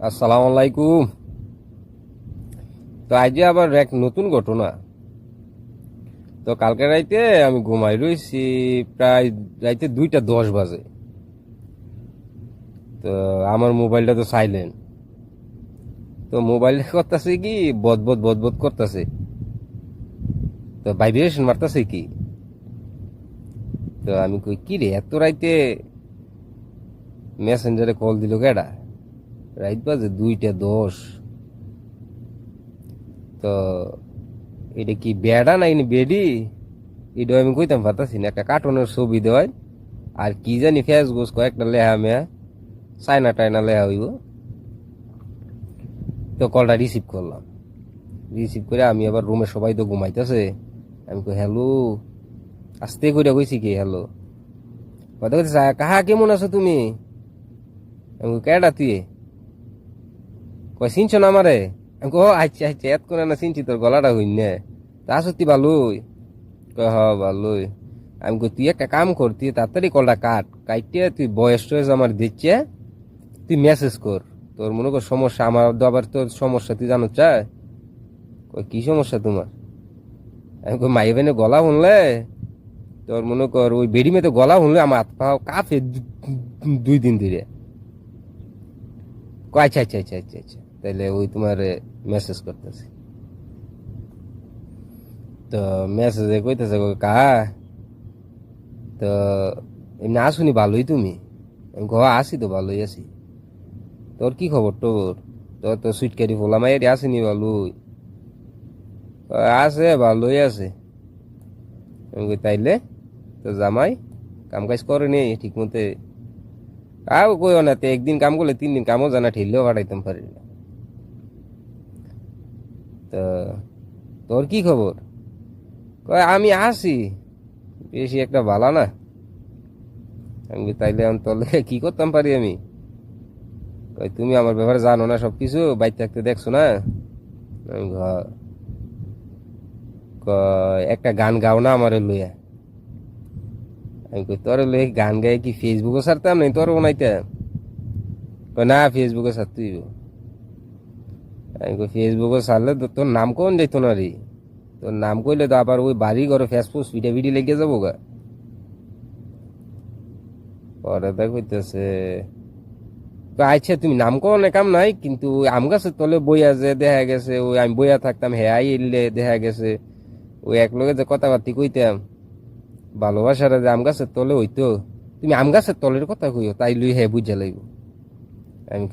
আসসালামু আলাইকুম। তো আজ আবার এক নতুন ঘটনা। তো কালকে রাইতে আমি ঘুমাই রইছি, প্রায় রাইতে 2টা 10 বাজে। তো আমার মোবাইলটা তো সাইলেন্ট। তো মোবাইলটা করতেছে কি, বদবদ বদবদ করতেছে। তো ভাইব্রেশন মারতেছে কি। তো আমি কই কি রে, এত রাইতে মেসেঞ্জারে কল দিল কেডা? রাইত বাজে 2টা 10। তো এটা কি বেড়া না বেডি, এটা আমি কইতাম পারতাছি না। একটা কার্টুনের ছবি দেওয়ায় আর কি জানি ফেসবুক কয়েকটা লেহা মেয়া চায়না টায়না লেহা হইব। তো কলটা রিসিভ করলাম। রিসিভ করে আমি আবার রুমে, সবাই তো ঘুমাইতেছে। আমি কই হ্যালো, আস্তে করে কইছি কি হ্যালো। কথা কইতে কাহা কেমন আছো তুমি? আমি কই কেডা তুই? কয় চিনছ না আমারে? আমি কই ও আচ্ছা আচ্ছা, এত করে না চিনছি, তোর গলাটা হইন না। তা আছো তুই ভালোই? কয় হ ভালোই। আমি কই তুই একটা কাম কর, তুই তাড়াতাড়ি কলটা কাটতে তুই বয়স টয়স আমার দিচ্ছে, তুই মেসেজ কর। তোর মনে কর সমস্যা, আমার তো আবার তোর সমস্যা তুই জানো চায়। কই কি সমস্যা তোমার? আমি কই মাই বেনে গলা শুনলে, তোর মনে কর ওই বেড়ি মেতে গলা শুনলে আমার হাত পা কাঁপে 2 দিন ধরে। কয় আচ্ছা আচ্ছা আচ্ছা আচ্ছা আচ্ছা, তাহলে ওই তোমার মেসেজ করতেছি। তো মেসেজে কইতেছে কাহা। তো এমনি আসুনি ভালোই তুমি? আমি কহ আসি তো ভালোই আছি। তোর কি খবর তোর? তোর তো সুইটকারি ফোলা মাইয়ারি আসেনি ভালোই? আছে ভালোই আছে। আমি কই তাইলে তো জামাই কাম কাজ করে নি ঠিক মতে? কাউ কইও না, তে একদিন কাম করলে 3 দিন কামও জানা ঠেললেও পাঠাইতাম পারি না। তো তোর কি খবর? কয় আমি আসি, বেশি একটা ভালো না। আমি কই তাইলে আমি তোর লেগে কি করতাম পারি আমি? কই তুমি আমার ব্যাপারে জানো না সবকিছু, বাইর থাকতে দেখছো না? আমি কই, "হ্যাঁ।" কয় একটা গান গাও না আমারে লইয়া। আমি কই তোর লইয়া গান গাই কি ফেসবুকে ছাড়তাম নাই, তোর বানাইতাম? কয় না ফেসবুকে ছাড়তে হইব। আমি কই ফেসবুকে ছাড়লে তো তোর নাম কোন যাইত না রে। তোর নাম কইলে তো আবার ওই বাড়ি ঘরে ফেসবুক ভিডিও ভিডিও লেগে যাবো গা। পরে দেখ হইতেছে, আচ্ছা তুমি নাম কো না কাম নাই, কিন্তু ওই আম গাছের তলে বইয়া যে দেখা গেছে, ওই আমি বইয়া থাকতাম, হ্যাঁ এলে দেখা গেছে ওই এক লগে যে কথাবার্তি কইতাম ভালোবাসার, যে আম গাছের তলে হইতো, তুমি আম গাছের তলের কথা কইও, তাই লই হ্যাঁ বুঝা লাগবে। আমি